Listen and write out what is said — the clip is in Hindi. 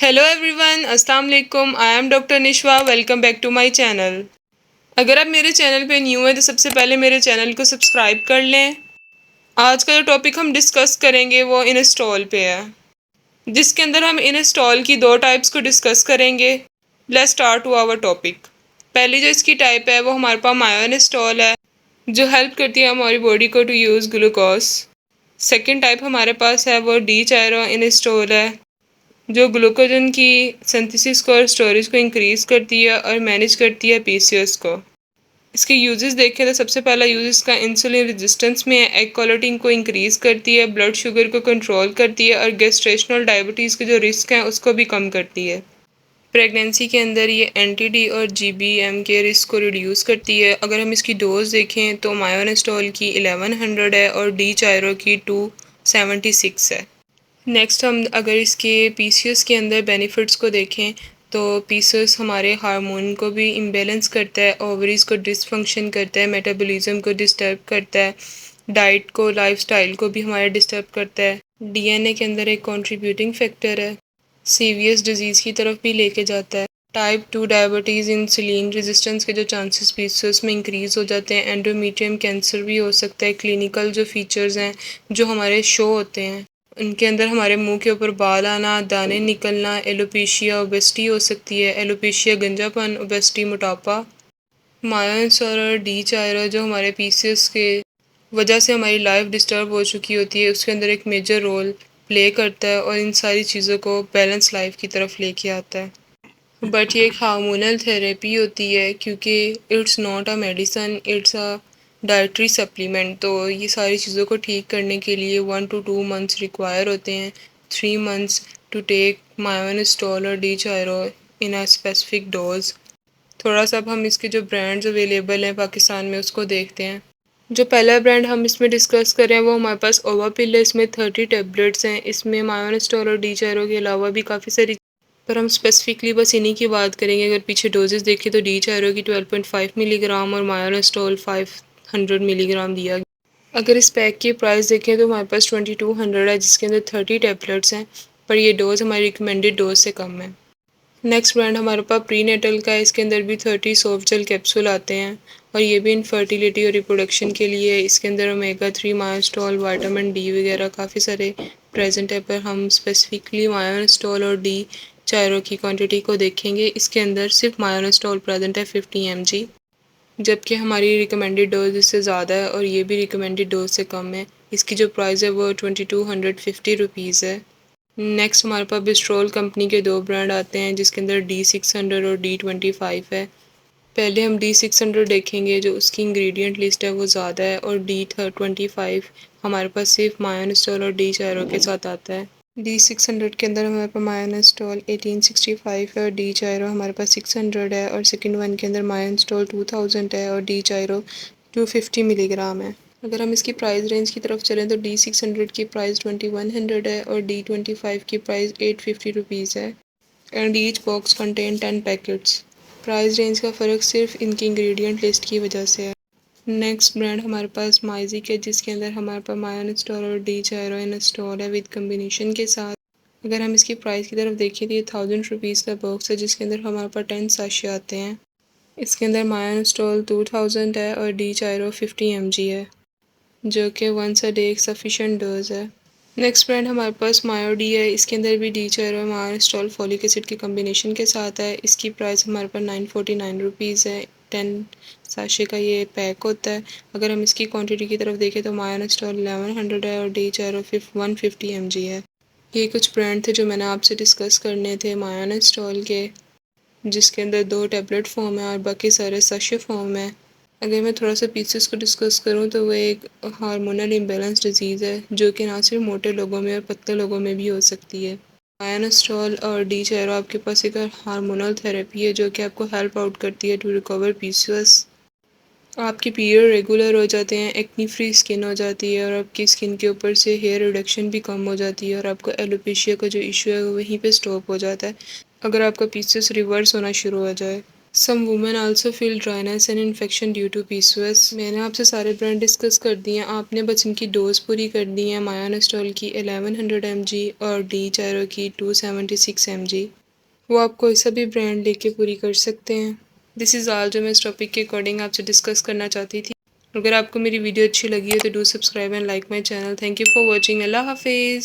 हेलो एवरीवन, अस्सलाम वालेकुम। I am doctor Nishwa. Welcome back to my channel. अगर आप मेरे चैनल पे न्यू हैं तो सबसे पहले मेरे चैनल को सब्सक्राइब कर लें। आज का जो टॉपिक हम डिस्कस करेंगे वो इंस्टॉल पे है, जिसके अंदर हम इंस्टॉल की दो टाइप्स को डिस्कस करेंगे। Let's start to our topic. पहली जो इसकी टाइप है वो हमारे पास मायो इंस्टॉल है, जो हेल्प करती है हमारी बॉडी को to use glucose. Second type हमारे पास है वो डी चायरो इंस्टॉल है, जो ग्लूकोजन की सिंथेसिस को और स्टोरेज को इंक्रीज़ करती है और मैनेज करती है पीसीओएस को। इसके यूजेस देखें तो सबसे पहला यूज इसका इंसुलिन रेजिस्टेंस में है। एग क्वालिटी को इंक्रीज़ करती है, ब्लड शुगर को कंट्रोल करती है और गेस्ट्रेशनल डायबिटीज़ के जो रिस्क हैं उसको भी कम करती है। प्रेगनेंसी के अंदर ये एनटीडी और जीबीएम के रिस्क को रिड्यूस करती है। अगर हम इसकी डोज देखें तो मायोनेस्टॉल की 1100 है और डी चायरो की 276 है। नेक्स्ट हम अगर इसके पीसीओएस के अंदर बेनिफिट्स को देखें तो पीसीओएस हमारे हार्मोन को भी इम्बेलेंस करता है, ओवरीज को डिसफंक्शन करता है, मेटाबॉलिज्म को डिस्टर्ब करता है, डाइट को, लाइफस्टाइल को भी हमारे डिस्टर्ब करता है, डीएनए के अंदर एक कंट्रीब्यूटिंग फैक्टर है, सीवियस डिजीज़ की तरफ भी लेके जाता है। टाइप 2 डायबिटीज़, इंसुलिन रेजिस्टेंस के जो चांसेस पीसीओएस में इंक्रीज़ हो जाते हैं, एंडोमेट्रियम कैंसर भी हो सकता है। क्लिनिकल जो फीचर्स हैं जो हमारे शो होते हैं उनके अंदर हमारे मुंह के ऊपर बाल आना, दाने निकलना, एलोपेशिया, ओबेसिटी हो सकती है। एलोपेशिया गंजापन, ओबेसिटी मोटापा। मायोस और डी चायरो जो हमारे पीसीएस के वजह से हमारी लाइफ डिस्टर्ब हो चुकी होती है उसके अंदर एक मेजर रोल प्ले करता है और इन सारी चीज़ों को बैलेंस लाइफ की तरफ लेके आता है। बट ये एक हार्मोनल थेरेपी होती है क्योंकि it's not a medicine, it's a dietary supplement. तो ये सारी चीज़ों को ठीक करने के लिए 1 to 2 months रिक्वायर होते हैं। 3 months टू टेक मायोनिस्टॉल और D chiro in a specific dose. थोड़ा सा अब हम इसके जो ब्रांड्स अवेलेबल हैं पाकिस्तान में उसको देखते हैं। जो पहला ब्रांड हम इसमें डिस्कस कर रहे हैं वो हमारे पास ओवापिल है। इसमें 30 टैबलेट्स हैं। इसमें मायोनिस्टॉल और डी चायरो के अलावा भी काफ़ी सारी, पर हम स्पेसिफिकली बस इन्हीं की बात करेंगे। अगर पीछे डोजेस देखें तो डी चायरो की 12.5 मिलीग्राम और मायोनेस्टॉल 500 मिलीग्राम दिया गया। अगर इस पैक की प्राइस देखें तो हमारे पास 2200 है, जिसके अंदर 30 टैबलेट्स हैं, पर ये डोज हमारी रिकमेंडेड डोज से कम है। नेक्स्ट ब्रांड हमारे पास प्रीनेटल का है। इसके अंदर भी 30 सॉफ्ट जेल कैप्सूल आते हैं और ये भी इनफर्टिलिटी और रिप्रोडक्शन के लिए। इसके अंदर ओमेगा 3, मायोस्टॉल, विटामिन डी वगैरह काफ़ी सारे प्रेजेंट है, पर हम स्पेसिफिकली मायोस्टॉल और डी चायरो की क्वांटिटी को देखेंगे। इसके अंदर सिर्फ मायोस्टॉल प्रेजेंट है 50 mg, जबकि हमारी रिकमेंडेड डोज इससे ज़्यादा है और ये भी रिकमेंडेड डोज से कम है। इसकी जो प्राइस है वो 2250 रुपीज़ है। नेक्स्ट हमारे पास बिस्ट्रोल कंपनी के दो ब्रांड आते हैं, जिसके अंदर D600 और D25 है। पहले हम D600 देखेंगे, जो उसकी इंग्रेडिएंट लिस्ट है वो ज़्यादा है, और D25 हमारे पास सिर्फ मायोनेस्टॉल और डी चायरो के साथ आता है। D600 के अंदर हमारे पास मायोनेस्टॉल 1865 है और डी चायरो हमारे पास 600 है, और सेकेंड वन के अंदर मायोनेस्टॉल 2000 है और डी चायरो 250 मिलीग्राम है। अगर हम इसकी प्राइस रेंज की तरफ चलें तो D600 की प्राइस 2100 है और D25 की प्राइस 850 रुपीज़ है, and each box contain 10 packets. Price range का फ़र्क सिर्फ इनकी इंग्रेडिएंट लिस्ट की वजह से है। नेक्स्ट ब्रांड हमारे पास माइजिक है, जिसके अंदर हमारे पास मायोनेस्टॉल और डी चायरो इंस्टॉल है विद कम्बिनेशन के साथ। अगर हम इसकी प्राइस की तरफ देखें तो ये 1000 रुपीज़ का बॉक्स है, जिसके अंदर हमारे पास 10 साशे आते हैं। इसके अंदर मायोनेस्टॉल 2000 है और डी चायरो 50 mg है, जो कि वंस अ डे एक सफिशेंट डोज है। नेक्स्ट ब्रांड हमारे पास मायोडी है। इसके अंदर भी डी चायरो मायोनेस्टॉल फॉलिक एसिड के कम्बिनेशन के साथ है। इसकी प्राइस हमारे पास 949 रुपीज़ है। 10 साशे का ये पैक होता है। अगर हम इसकी क्वांटिटी की तरफ देखें तो मायोनेस्टॉल 1100 है और डी चायरो 150 mg है। ये कुछ ब्रांड थे जो मैंने आपसे डिस्कस करने थे मायोनेस्टॉल के, जिसके अंदर 2 टैबलेट फॉर्म है और बाकी सारे साशे फॉर्म है। अगर मैं थोड़ा सा पीसेस को डिस्कस करूँ तो वो एक हार्मोनल इम्बेलेंस डिजीज़ है, जो कि ना सिर्फ मोटे लोगों में और पतले लोगों में भी हो सकती है। मायोनेस्टॉल और डी चायरो आपके पास एक हार्मोनल थेरेपी है जो कि आपको हेल्प आउट करती है टू रिकवर पीसीओएस। आपके पीरियड रेगुलर हो जाते हैं, एक्नी फ्री स्किन हो जाती है और आपकी स्किन के ऊपर से हेयर रिडक्शन भी कम हो जाती है, और आपको एलोपेशिया का जो इशू है वो वहीं पे स्टॉप हो जाता है अगर आपका पीसीओएस रिवर्स होना शुरू हो जाए। Some women also feel dryness and infection due to PCOS। मैंने आपसे सारे ब्रांड डिस्कस कर दिए हैं। आपने बस इनकी डोज पूरी कर दी है। मायोनेस्टॉल की 1100 mg और डी चायरो की 276 mg। वो आप कोई सा भी ब्रांड लेके पूरी कर सकते हैं। दिस इज़ ऑल जो मैं इस टॉपिक के अकॉर्डिंग आपसे डिस्कस करना चाहती थी। अगर आपको मेरी वीडियो अच्छी लगी है तो do subscribe and like my channel. Thank you for watching. अल्लाह हाफिज़।